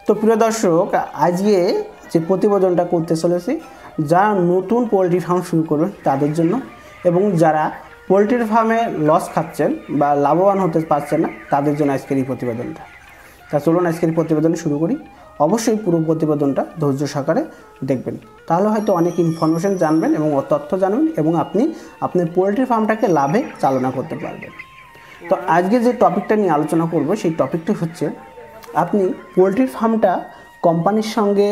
তো প্রিয় দর্শক, আজকে যে প্রতিবেদনটা করতে চলেছি যারা নতুন পোলট্রি ফার্ম শুরু করবেন তাদের জন্য, এবং যারা পোলট্রির ফার্মে লস খাচ্ছেন বা লাভবান হতে পারছেন না তাদের জন্য আজকের এই প্রতিবেদনটা। তা চলুন আজকের এই প্রতিবেদন শুরু করি। অবশ্যই পুরো প্রতিবেদনটা ধৈর্য সহকারে দেখবেন, তাহলে হয়তো অনেক ইনফরমেশন জানবেন এবং তথ্য জানবেন এবং আপনি আপনার পোলট্রি ফার্মটাকে লাভে চালনা করতে পারবেন। তো আজকে যে টপিকটা নিয়ে আলোচনা করব সেই টপিকটা হচ্ছে, আপনি পোলট্রির ফার্মটা কোম্পানির সঙ্গে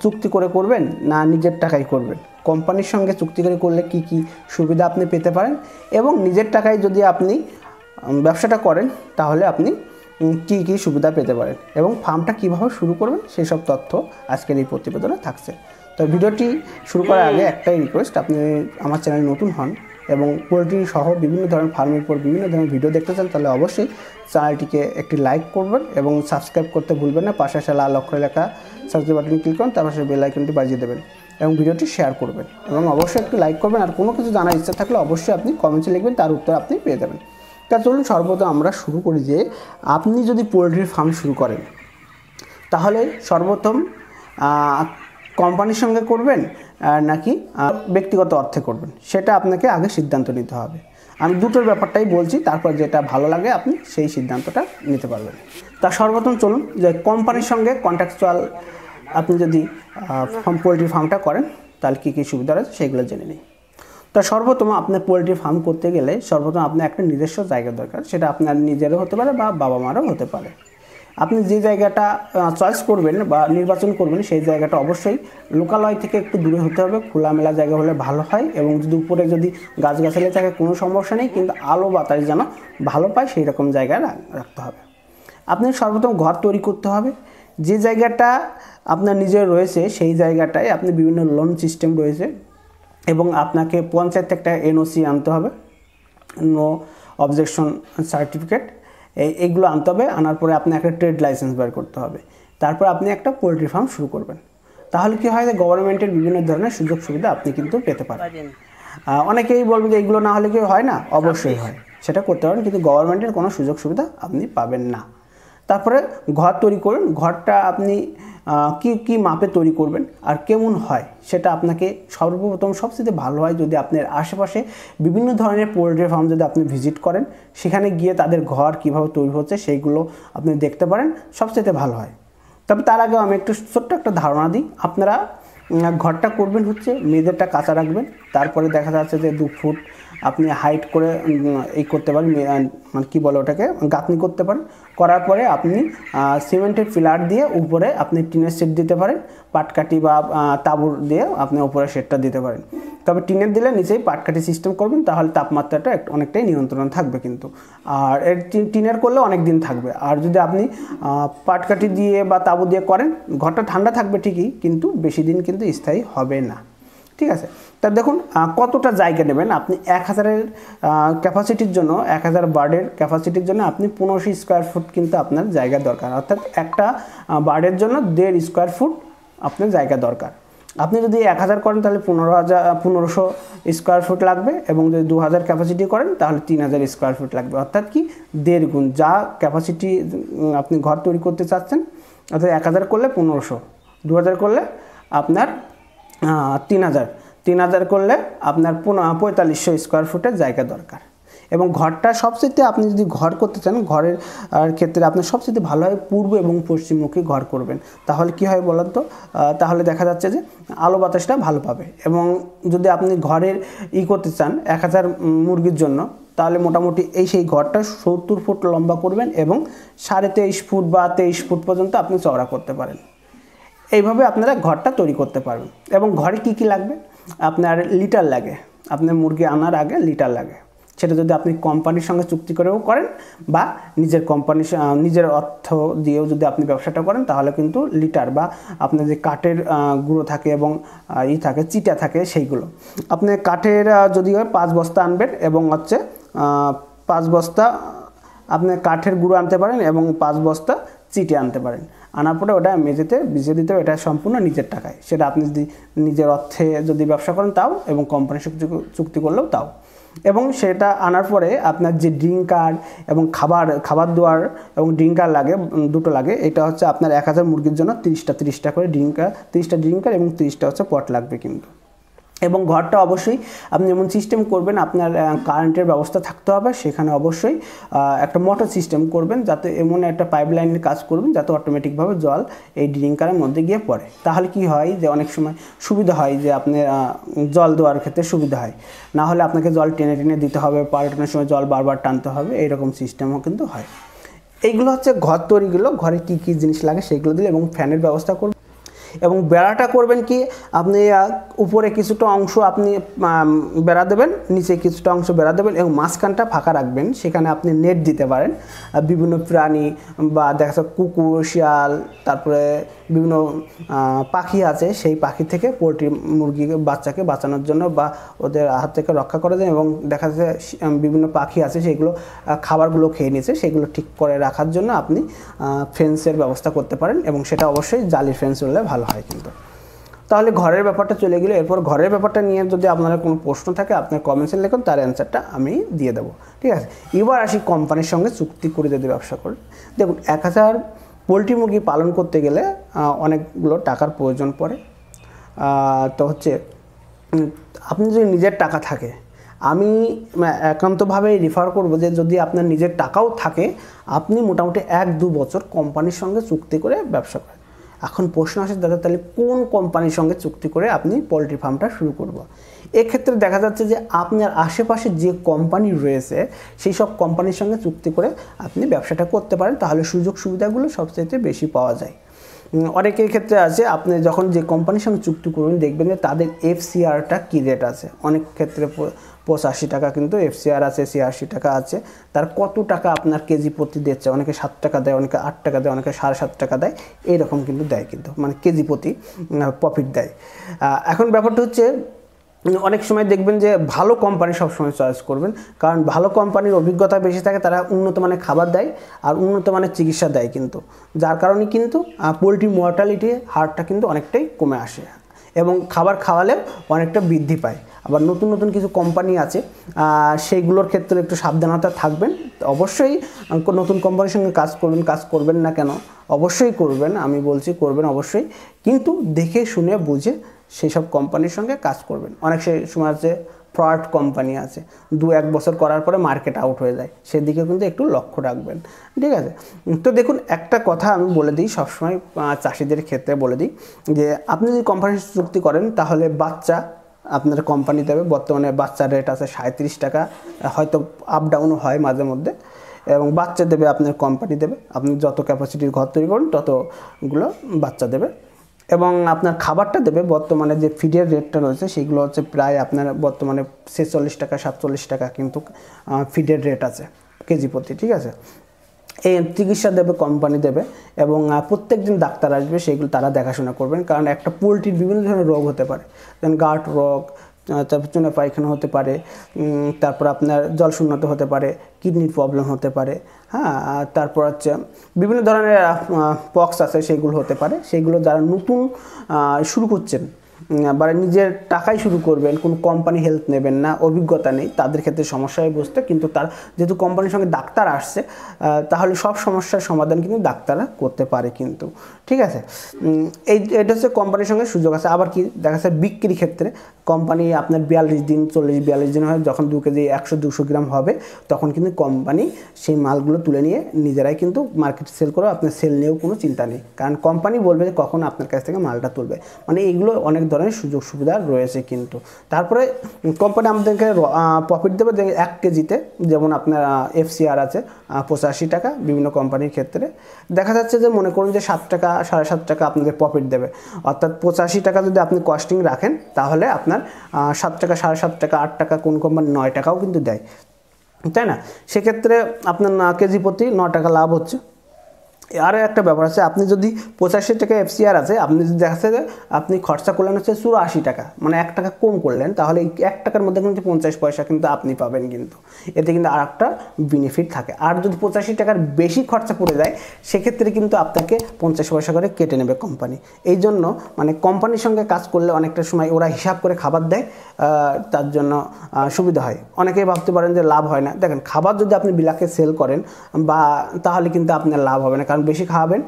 চুক্তি করে করবেন না নিজের টাকায় করবেন। কোম্পানির সঙ্গে চুক্তি করে করলে কি কি সুবিধা আপনি পেতে পারেন, এবং নিজের টাকায় যদি আপনি ব্যবসাটা করেন তাহলে আপনি কি কি সুবিধা পেতে পারেন এবং ফার্মটা কিভাবে শুরু করবেন সেই সব তথ্য আজকের এই প্রতিবেদনে থাকছে। তো ভিডিওটি শুরু করার আগে একটাই রিকোয়েস্ট, আপনি আমার চ্যানেলে নতুন হন এবং পোলট্রি সহ বিভিন্ন ধরনের ফার্মের উপর বিভিন্ন ধরনের ভিডিও দেখতে চান তাহলে অবশ্যই চ্যানেলটিকে একটি লাইক করবেন এবং সাবস্ক্রাইব করতে ভুলবেন না। পাশে আসা লাল অক্ষরে লেখা সাবস্ক্রাইব বাটনে ক্লিক করুন, তার পাশে বেল আইকনটি বাজিয়ে দেবেন এবং ভিডিওটি শেয়ার করবেন এবং অবশ্যই একটু লাইক করবেন। আর কোনো কিছু জানার ইচ্ছা থাকলে অবশ্যই আপনি কমেন্টে লিখবেন, তার উত্তর আপনি পেয়ে যাবেন। তা চলুন সর্বপ্রথম আমরা শুরু করি যে আপনি যদি পোলট্রির ফার্ম শুরু করেন তাহলে সর্বপ্রথম কোম্পানির সঙ্গে করবেন নাকি ব্যক্তিগত অর্থে করবেন সেটা আপনাকে আগে সিদ্ধান্ত নিতে হবে। আমি দুটোর ব্যাপারটাই বলছি, তারপর যেটা ভালো লাগে আপনি সেই সিদ্ধান্তটা নিতে পারবেন। তা সর্বপ্রথম চলুন যে কোম্পানির সঙ্গে কন্ট্রাকচুয়াল আপনি যদি পোলট্রি ফার্মটা করেন তাহলে কী কী সুবিধা রয়েছে সেগুলো জেনে নিই। তা সর্বপ্রথম আপনার পোলট্রি ফার্ম করতে গেলে সর্বপ্রথম আপনার একটা নিজস্ব জায়গা দরকার, সেটা আপনার নিজেরও হতে পারে বা বাবা মারও হতে পারে। আপনি যে জায়গাটা চয়েস করবেন বা নির্বাচন করবেন সেই জায়গাটা অবশ্যই লোকালয় থেকে একটু দূরে হতে হবে, খোলামেলা জায়গা হলে ভালো হয়, এবং যদি উপরে যদি গাছগাছালি থাকে কোনো সমস্যা নেই, কিন্তু আলো বাতাস যেন ভালো পায় সেই রকম জায়গায় রাখতে হবে। আপনি সর্বপ্রথম ঘর তৈরি করতে হবে। যে জায়গাটা আপনার নিজের রয়েছে সেই জায়গাটায় আপনি বিভিন্ন লোন সিস্টেম রয়েছে এবং আপনাকে পঞ্চায়েত একটা এনওসি আনতে হবে, নো অবজেকশন সার্টিফিকেট, এইগুলো আনতে হবে। আনার পরে আপনি একটা ট্রেড লাইসেন্স বের করতে হবে। তারপর আপনি একটা পোলট্রি ফার্ম শুরু করবেন। তাহলে কি হয় যে গভর্নমেন্টের বিভিন্ন ধরনের সুযোগ সুবিধা আপনি কিন্তু পেতে পারেন। অনেকেই বলবেন যে এইগুলো না হলে কি হয় না, অবশ্যই হয়, সেটা করতে পারেন, কিন্তু গভর্নমেন্টের কোনো সুযোগ সুবিধা আপনি পাবেন না। তারপরে ঘর তৈরি করুন। ঘরটা আপনি কি মাপে তৈরি করবেন আর কেমন হয় সেটা আপনাকে সর্বপ্রথম সবচেয়ে ভালো হয় যদি আপনার আশেপাশে বিভিন্ন ধরনের পোলট্রি ফার্ম যদি আপনি ভিজিট করেন, সেখানে গিয়ে তাদের ঘর কিভাবে তৈরি হচ্ছে সেইগুলো আপনি দেখতে পারেন, সবচেয়ে ভালো হয়। তবে তার আগে আমি একটু ছোট্ট একটা ধারণা দিই। আপনারা ঘরটা করবেন হচ্ছে মেয়েদেরটা কাঁচা রাখবেন, তারপরে দেখা যাচ্ছে যে 2 ফুট আপনি হাইট করে এই করতে পারেন, মানে কী বলে ওটাকে গাঁথনি করতে পারেন। করার পরে আপনি সিমেন্টের পিলার দিয়ে উপরে আপনি টিনের শেড দিতে পারেন, পাটকাঠি বা তাঁবুর দিয়ে আপনি উপরে শেডটা দিতে পারেন। তবে টিনের দিলে নিচেই পাটকাঠি সিস্টেম করবেন, তাহলে তাপমাত্রাটা অনেকটাই নিয়ন্ত্রণ থাকবে কিন্তু, আর এর টিনের করলে অনেক দিন থাকবে। আর যদি আপনি পাটকাঠি দিয়ে বা তাঁবু দিয়ে করেন ঘরটা ঠান্ডা থাকবে ঠিকই, কিন্তু বেশি দিন কিন্তু স্থায়ী হবে না। ঠিক আছে, তা দেখুন কতটা জায়গা নেবেন আপনি। 1000-এর ক্যাপাসিটির জন্য, 1000 বার্ডের ক্যাপাসিটির জন্য আপনি 1500 স্কোয়ার ফুট কিন্তু আপনার জায়গা দরকার, অর্থাৎ একটা বার্ডের জন্য 1.5 স্কোয়ার ফুট আপনার জায়গা দরকার। আপনি যদি 1000 করেন তাহলে 1500 স্কোয়ার ফুট লাগবে, এবং যদি 2000 ক্যাপাসিটি করেন তাহলে 3000 স্কোয়ার ফুট লাগবে, অর্থাৎ কি 1.5 গুণ। যা ক্যাপাসিটি আপনি ঘর তৈরি করতে চাচ্ছেন, অর্থাৎ 1000 করলে 1500, 2000 করলে আপনার 3000 করলে আপনার 4500 স্কোয়ার ফুটের জায়গা দরকার। এবং ঘরটা সবচেয়ে, আপনি যদি ঘর করতে চান ঘরের ক্ষেত্রে আপনার সবচেয়ে ভালো হয় পূর্ব এবং পশ্চিমমুখী ঘর করবেন। তাহলে কি হয় বলেন তো, তাহলে দেখা যাচ্ছে যে আলো বাতাসটা ভালো পাবে। এবং যদি আপনি ঘরের করতে চান 1000 মুরগির জন্য, তাহলে মোটামুটি সেই ঘরটা 70 ফুট লম্বা করবেন এবং 23.5 ফুট বা 23 ফুট পর্যন্ত আপনি চওড়া করতে পারেন। এইভাবে আপনারা ঘরটা তৈরি করতে পারবেন। এবং ঘরে কি কি লাগবে, আপনার লিটার লাগে, আপনার মুরগি আনার আগে লিটার লাগে। সেটা যদি আপনি কোম্পানির সঙ্গে চুক্তি করেও করেন বা নিজের অর্থ দিয়েও যদি আপনি ব্যবসাটা করেন, তাহলে কিন্তু লিটার বা আপনার যে কাঠের গুঁড়ো থাকে এবং থাকে চিটা থাকে, সেইগুলো আপনি কাঠের যদি হয় 5 বস্তা আনবেন, এবং হচ্ছে 5 বস্তা আপনি কাঠের গুঁড়ো আনতে পারেন এবং 5 বস্তা চিটে আনতে পারেন। আনার পরে ওটা মেঝেতে ভিজিয়ে দিতে হবে, এটা সম্পূর্ণ নিজের টাকায়। সেটা আপনি যদি নিজের অর্থে যদি ব্যবসা করেন তাও, এবং কোম্পানির সাথে চুক্তি করলেও তাও। এবং সেটা আনার পরে আপনার যে ড্রিঙ্কার এবং খাবার দেওয়ার এবং ড্রিঙ্কার লাগে, দুটো লাগে। এটা হচ্ছে আপনার 1000 মুরগির জন্য 30টা করে ড্রিঙ্কার, 30টা ড্রিঙ্কার এবং 30টা হচ্ছে পট লাগবে কিন্তু। এবং ঘরটা অবশ্যই আপনি যেমন সিস্টেম করবেন, আপনার কারেন্টের ব্যবস্থা থাকতে হবে, সেখানে অবশ্যই একটা মোটর সিস্টেম করবেন, যাতে এমন একটা পাইপ লাইনের কাজ করবেন যাতে অটোমেটিকভাবে জল এই ড্রিঙ্কারের মধ্যে গিয়ে পড়ে। তাহলে কি হয় যে অনেক সময় সুবিধা হয় যে আপনি জল দেওয়ার ক্ষেত্রে সুবিধা হয়, না হলে আপনাকে জল টেনে টেনে দিতে হবে, পাল্টানোর সময় জল বারবার টানতে হবে, এইরকম সিস্টেমও কিন্তু হয়। এইগুলো হচ্ছে ঘর তৈরিগুলো, ঘরে কী কী জিনিস লাগে সেগুলো দিলে, এবং ফ্যানের ব্যবস্থা করবেন। এবং বেড়াটা করবেন কি, আপনি উপরে কিছুটা অংশ আপনি বেড়া দেবেন, নিচে কিছুটা অংশ বেড়া দেবেন এবং মাঝখানটা ফাঁকা রাখবেন। সেখানে আপনি নেট দিতে পারেন, বিভিন্ন প্রাণী বা দেখা যাচ্ছে কুকুর, শিয়াল, তারপরে বিভিন্ন পাখি আছে, সেই পাখি থেকে পোলট্রি মুরগি বাচ্চাকে বাঁচানোর জন্য বা ওদের হাত থেকে রক্ষা করার জন্য। এবং দেখা যাচ্ছে বিভিন্ন পাখি আছে সেগুলো খাবারগুলো খেয়ে নিয়েছে, সেগুলো ঠিক করে রাখার জন্য আপনি ফেন্সের ব্যবস্থা করতে পারেন, এবং সেটা অবশ্যই জালির ফেন্স হলে ভালো হয় কিন্তু। তাহলে ঘরের ব্যাপারটা চলে গেলে, এরপর ঘরের ব্যাপারটা নিয়ে যদি আপনারা কোনো প্রশ্ন থাকে আপনার কমেন্টসে লিখুন, তার অ্যান্সারটা আমি দিয়ে দেবো, ঠিক আছে। এবার আসি কোম্পানির সঙ্গে চুক্তি করে যদি ব্যবসা করেন। দেখুন 1000 পোলট্রি মুরগি পালন করতে গেলে অনেকগুলো টাকার প্রয়োজন পড়ে। তো হচ্ছে আপনি যদি নিজের টাকা থাকে, আমি একান্তভাবেই রেফার করব যে যদি আপনার নিজের টাকাও থাকে, আপনি মোটামুটি 1-2 বছর কোম্পানির সঙ্গে চুক্তি করে ব্যবসা করেন। এখন প্রশ্ন আসে দাদা, তাহলে কোন কোম্পানির সঙ্গে চুক্তি করে আপনি পোলট্রি ফার্মটা শুরু করব? এক্ষেত্রে দেখা যাচ্ছে যে আপনার আশেপাশে যে কোম্পানি রয়েছে সেই সব কোম্পানির সঙ্গে চুক্তি করে আপনি ব্যবসাটা করতে পারেন, তাহলে সুযোগ সুবিধাগুলো সবচেয়ে বেশি পাওয়া যায়। অনেকের ক্ষেত্রে আছে, আপনি যখন যে কোম্পানির সঙ্গে চুক্তি করবেন দেখবেন যে তাদের FCRটা কী রেট আছে। অনেক ক্ষেত্রে 85 টাকা কিন্তু FCR আছে, 86 টাকা আছে। তার কত টাকা আপনার কেজি প্রতি দিচ্ছে, অনেকে 7 টাকা দেয়, অনেকে 8 টাকা দেয়, অনেকে 7.5 টাকা দেয়, এইরকম কিন্তু দেয় কিন্তু, মানে কেজি প্রতি প্রফিট দেয়। এখন ব্যাপারটা হচ্ছে অনেক সময় দেখবেন যে ভালো কোম্পানি সবসময় চয়েস করবেন, কারণ ভালো কোম্পানির অভিজ্ঞতা বেশি থাকে, তারা উন্নত মানের খাবার দেয় আর উন্নত মানের চিকিৎসা দেয় কিন্তু, যার কারণে কিন্তু পোলট্রি মর্টালিটি হারটা কিন্তু অনেকটাই কমে আসে এবং খাবার খাওয়ালেও অনেকটা বৃদ্ধি পায়। আবার নতুন নতুন কিছু কোম্পানি আছে, সেইগুলোর ক্ষেত্রে একটু সাবধানতা থাকবেন। অবশ্যই নতুন কোম্পানির সঙ্গে কাজ করবেন না কেন, অবশ্যই করবেন, আমি বলছি করবেন অবশ্যই, কিন্তু দেখে শুনে বুঝে সেই সব কোম্পানির সঙ্গে কাজ করবেন। অনেক সময় আছে ফ্রড কোম্পানি আছে, 2-1 বছর করার পরে মার্কেট আউট হয়ে যায়, সেদিকে কিন্তু একটু লক্ষ্য রাখবেন, ঠিক আছে। তো দেখুন একটা কথা আমি বলে দিই, সবসময় চাষিদের ক্ষেত্রে বলে দিই যে আপনি যদি কোম্পানির চুক্তি করেন তাহলে বাচ্চা আপনার কোম্পানি দেবে। বর্তমানে বাচ্চার রেট আছে 37 টাকা, হয়তো আপ ডাউনও হয় মাঝে মধ্যে, এবং বাচ্চা দেবে আপনার কোম্পানি দেবে। আপনি যত ক্যাপাসিটির ঘর তৈরি করুন ততগুলো বাচ্চা দেবে, এবং আপনার খাবারটা দেবে। বর্তমানে যে ফিডের রেটটা রয়েছে সেগুলো হচ্ছে প্রায় আপনার বর্তমানে 46 টাকা 47 টাকা কিন্তু ফিডের রেট আছে কেজি প্রতি, ঠিক আছে। এই চিকিৎসা দেবে কোম্পানি দেবে, এবং প্রত্যেক দিন ডাক্তার আসবে, সেগুলো তারা দেখাশোনা করবেন। কারণ একটা পোলট্রির বিভিন্ন ধরনের রোগ হতে পারে, যেমন গাঁট রোগ, তারপর চুনা পায়খানা হতে পারে, তারপর আপনার জলশূন্যতা হতে পারে, কিডনির প্রবলেম হতে পারে, হ্যাঁ, তারপর হচ্ছে বিভিন্ন ধরনের পক্স আছে, সেগুলো হতে পারে। সেগুলো যারা নতুন শুরু করছেন বা নিজের টাকায় শুরু করবেন, কোনো কোম্পানি হেল্প নেবেন না, অভিজ্ঞতা নেই, তাদের ক্ষেত্রে সমস্যায় বুঝতে, কিন্তু তার যেহেতু কোম্পানির সঙ্গে ডাক্তার আসছে, তাহলে সব সমস্যার সমাধান কিন্তু ডাক্তাররা করতে পারে কিন্তু, ঠিক আছে। এটা হচ্ছে কোম্পানির সঙ্গে সুযোগ আছে। আবার কি দেখা যাচ্ছে বিক্রির ক্ষেত্রে কোম্পানি আপনার 42 দিন 40-42 দিন হয়, যখন 2 কেজি 100-200 গ্রাম হবে, তখন কিন্তু কোম্পানি সেই মালগুলো তুলে নিয়ে নিজেরাই কিন্তু মার্কেটে সেল করে, আপনার সেল নিয়েও কোনো চিন্তা নেই, কারণ কোম্পানি বলবে যে কখন আপনার কাছ থেকে মালটা তুলবে। মানে এইগুলো অনেক ধরনের সুযোগ সুবিধা রয়েছে কিন্তু। তারপরে কোম্পানি আমাদেরকে প্রফিট দেবে 1 কেজিতে, যেমন আপনার FCR আছে 85 টাকা বিভিন্ন কোম্পানির ক্ষেত্রে। দেখা যাচ্ছে যে মনে করুন যে 7 টাকা 7.5 টাকা আপনাদের প্রফিট দেবে, অর্থাৎ 85 টাকা যদি আপনি কস্টিং রাখেন তাহলে আপনার 7 টাকা 7.5 টাকা 8 টাকা, কোন কোম্পানি 9 টাকাও কিন্তু দেয়, তাই না। সেক্ষেত্রে আপনার কেজি প্রতি 9 টাকা লাভ হচ্ছে। আরও একটা ব্যাপার আছে, আপনি যদি 85 টাকা FCR আছে, আপনি যদি দেখা যাচ্ছে যে আপনি খরচা করলেন হচ্ছে 84 টাকা, মানে 1 টাকা কম করলেন, তাহলে এই 1 টাকার মধ্যে কিন্তু 50 পয়সা কিন্তু আপনি পাবেন কিন্তু, এতে কিন্তু আর একটা বেনিফিট থাকে। আর যদি 85 টাকার বেশি খরচা পড়ে যায়, সেক্ষেত্রে কিন্তু আপনাকে 50 পয়সা করে কেটে নেবে কোম্পানি। এই জন্য মানে কোম্পানির সঙ্গে কাজ করলে অনেকটা সময় ওরা হিসাব করে খাবার দেয়, তার জন্য সুবিধা হয়। অনেকেই ভাবতে পারেন যে লাভ হয় না, দেখেন খাবার যদি আপনি বিলাকে সেল করেন বা তাহলে কিন্তু আপনার লাভ হবে না, কারণ বেশি খাওয়াবেন,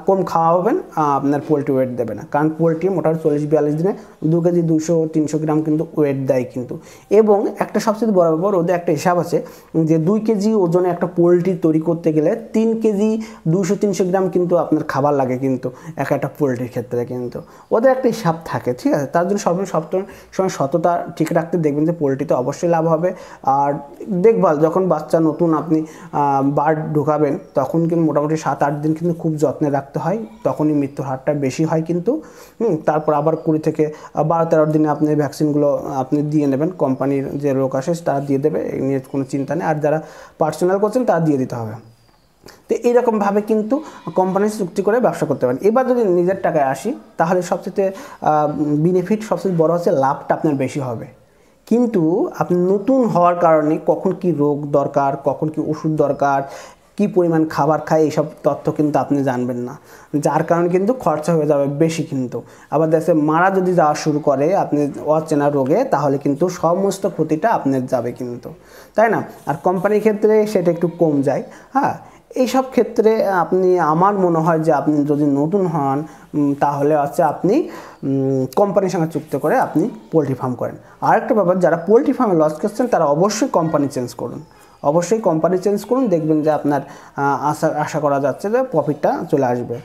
কম খাওয়াবেন, আপনার পোলট্রি ওয়েট দেবে না, কারণ পোলট্রি মোটামুটি 40-42 দিনে 2 কেজি 200-300 গ্রাম কিন্তু ওয়েট দেয় কিন্তু। এবং একটা সবচেয়ে বড় ব্যাপার, ওদের একটা হিসাব আছে যে 2 কেজি ওজনে একটা পোলট্রি তৈরি করতে গেলে 3 কেজি 200-300 গ্রাম কিন্তু আপনার খাবার লাগে কিন্তু একটা পোলট্রির ক্ষেত্রে কিন্তু ওদের একটা হিসাব থাকে, ঠিক আছে। তার জন্য সময় সততা ঠিক রাখতে দেখবেন যে পোলট্রিতে অবশ্যই লাভ হবে। আর দেখভাল, যখন বাচ্চা নতুন আপনি বার্ড ঢোকাবেন, তখন কিন্তু মোটামুটি 7-8 দিন কিন্তু খুব যত্নে রাখতে হয়, তখনই মৃত্যুর হারটা বেশি হয় কিন্তু। তারপর আবার 20 থেকে 12-13 দিনে আপনি ভ্যাকসিনগুলো আপনি দিয়ে নেবেন, কোম্পানির যে লোক আসে তারা দিয়ে দেবে, এই নিয়ে কোনো চিন্তা নেই। আর যারা পার্সোনাল করছেন তারা দিয়ে দিতে হবে। তো এইরকমভাবে কিন্তু কোম্পানির চুক্তি করে ব্যবসা করতে পারেন। এবার যদি নিজের টাকায় আসি, তাহলে সবচেয়ে বেনিফিট, সবচেয়ে বড় হচ্ছে লাভটা আপনার বেশি হবে। কিন্তু আপনি নতুন হওয়ার কারণে কখন কি রোগ দরকার, কখন কি ওষুধ দরকার, কি পরিমাণ খাবার খায়, এইসব তথ্য কিন্তু আপনি জানবেন না, যার কারণে কিন্তু খরচা হয়ে যাবে বেশি কিন্তু। আবার দেখছে মারা যদি যাওয়া শুরু করে আপনি অচেনা রোগে, তাহলে কিন্তু সমস্ত ক্ষতিটা আপনার যাবে কিন্তু, তাই না? আর কোম্পানির ক্ষেত্রে সেটা একটু কম যায়। হ্যাঁ, এইসব ক্ষেত্রে আপনি, আমার মনে হয় যে আপনি যদি নতুন হন, তাহলে হচ্ছে আপনি কোম্পানির সঙ্গে চুক্তি করে আপনি পোলট্রি ফার্ম করেন। আরেকটা ব্যাপার, যারা পোলট্রি ফার্মে লস করছেন তারা অবশ্যই কোম্পানি চেঞ্জ করুন, অবশ্যই কোম্পানি চেঞ্জ করুন, দেখবেন যে আপনার আশা করা যাচ্ছে যে প্রফিটটা চলে আসবে।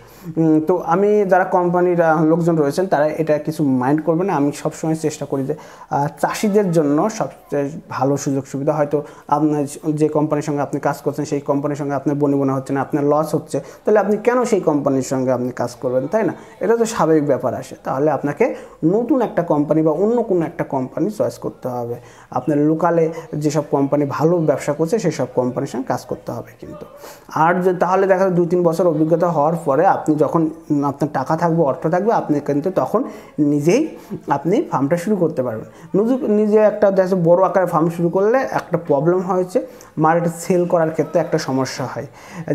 তো আমি, যারা কোম্পানির লোকজন রয়েছেন তারা এটা কিছু মাইন্ড করবে না। আমি সবসময় চেষ্টা করি যে চাষিদের জন্য সবচেয়ে ভালো সুযোগ সুবিধা, হয়তো আপনার যে কোম্পানির সঙ্গে আপনি কাজ করছেন সেই কোম্পানির সঙ্গে আপনার বনিবনা হচ্ছে না, আপনার লস হচ্ছে, তাহলে আপনি কেন সেই কোম্পানির সঙ্গে আপনি কাজ করবেন, তাই না? এটা তো স্বাভাবিক ব্যাপার আসে। তাহলে আপনাকে নতুন একটা কোম্পানি বা অন্য কোনো একটা কোম্পানি চয়েস করতে হবে। আপনার লোকালে যেসব কোম্পানি ভালো ব্যবসা করছে সেসব কোম্পানির সঙ্গে কাজ করতে হবে কিন্তু। আর তাহলে দেখা যায় 2-3 বছর অভিজ্ঞতা হওয়ার পরে আপনি যখন আপনার টাকা থাকবে, অর্থ থাকবে, আপনি কিন্তু তখন নিজেই আপনি ফার্মটা শুরু করতে পারবেন। নিজে একটা দেখা বড় আকারে ফার্ম শুরু করলে একটা প্রবলেম হয়েছে, মার্কেটে সেল করার ক্ষেত্রে একটা সমস্যা হয়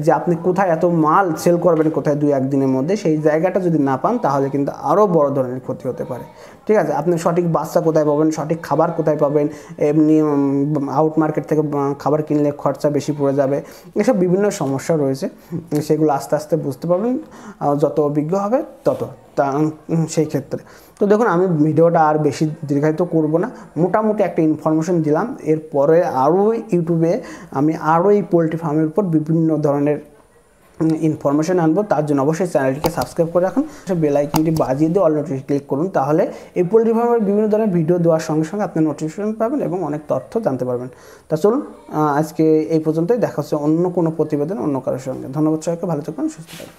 যে আপনি কোথায় এত মাল সেল করবেন, কোথায় 2-1 দিনের মধ্যে, সেই জায়গাটা যদি না পান তাহলে কিন্তু আরও বড় ধরনের ক্ষতি হতে পারে, ঠিক আছে। আপনি সঠিক বাচ্চা কোথায় পাবেন, সঠিক খাবার কোথায় পাবেন, এমনি আউট মার্কেট থেকে খাবার কিনলে খরচা বেশি পড়ে যাবে, এসব বিভিন্ন সমস্যা রয়েছে, সেগুলো আস্তে আস্তে বুঝতে পারবেন যত অভিজ্ঞ হবে তত, সেই ক্ষেত্রে। তো দেখুন, আমি ভিডিওটা আর বেশি দীর্ঘায়িত করব না, মোটামুটি একটা ইনফরমেশন দিলাম। এরপরে আরও ইউটিউবে আমি আরও এই পোলট্রি ফার্মের উপর বিভিন্ন ধরনের ইনফরমেশন আনবো। তার জন্য অবশ্যই চ্যানেলটিকে সাবস্ক্রাইব করে রাখুন, বেল আইকনটি বাজিয়ে দিয়ে অল নোটিফিকেশন ক্লিক করুন, তাহলে এই পোলট্রি ফার্মের বিভিন্ন ধরনের ভিডিও দেওয়ার সঙ্গে সঙ্গে আপনি নোটিফিকেশন পাবেন এবং অনেক তথ্য জানতে পারবেন। তা চলুন, আজকে এই পর্যন্তই, দেখা হচ্ছে অন্য কোনো প্রতিবেদন অন্য কারোর সঙ্গে। ধন্যবাদ সবাইকে, ভালো থাকবেন, সুস্থ থাকবেন।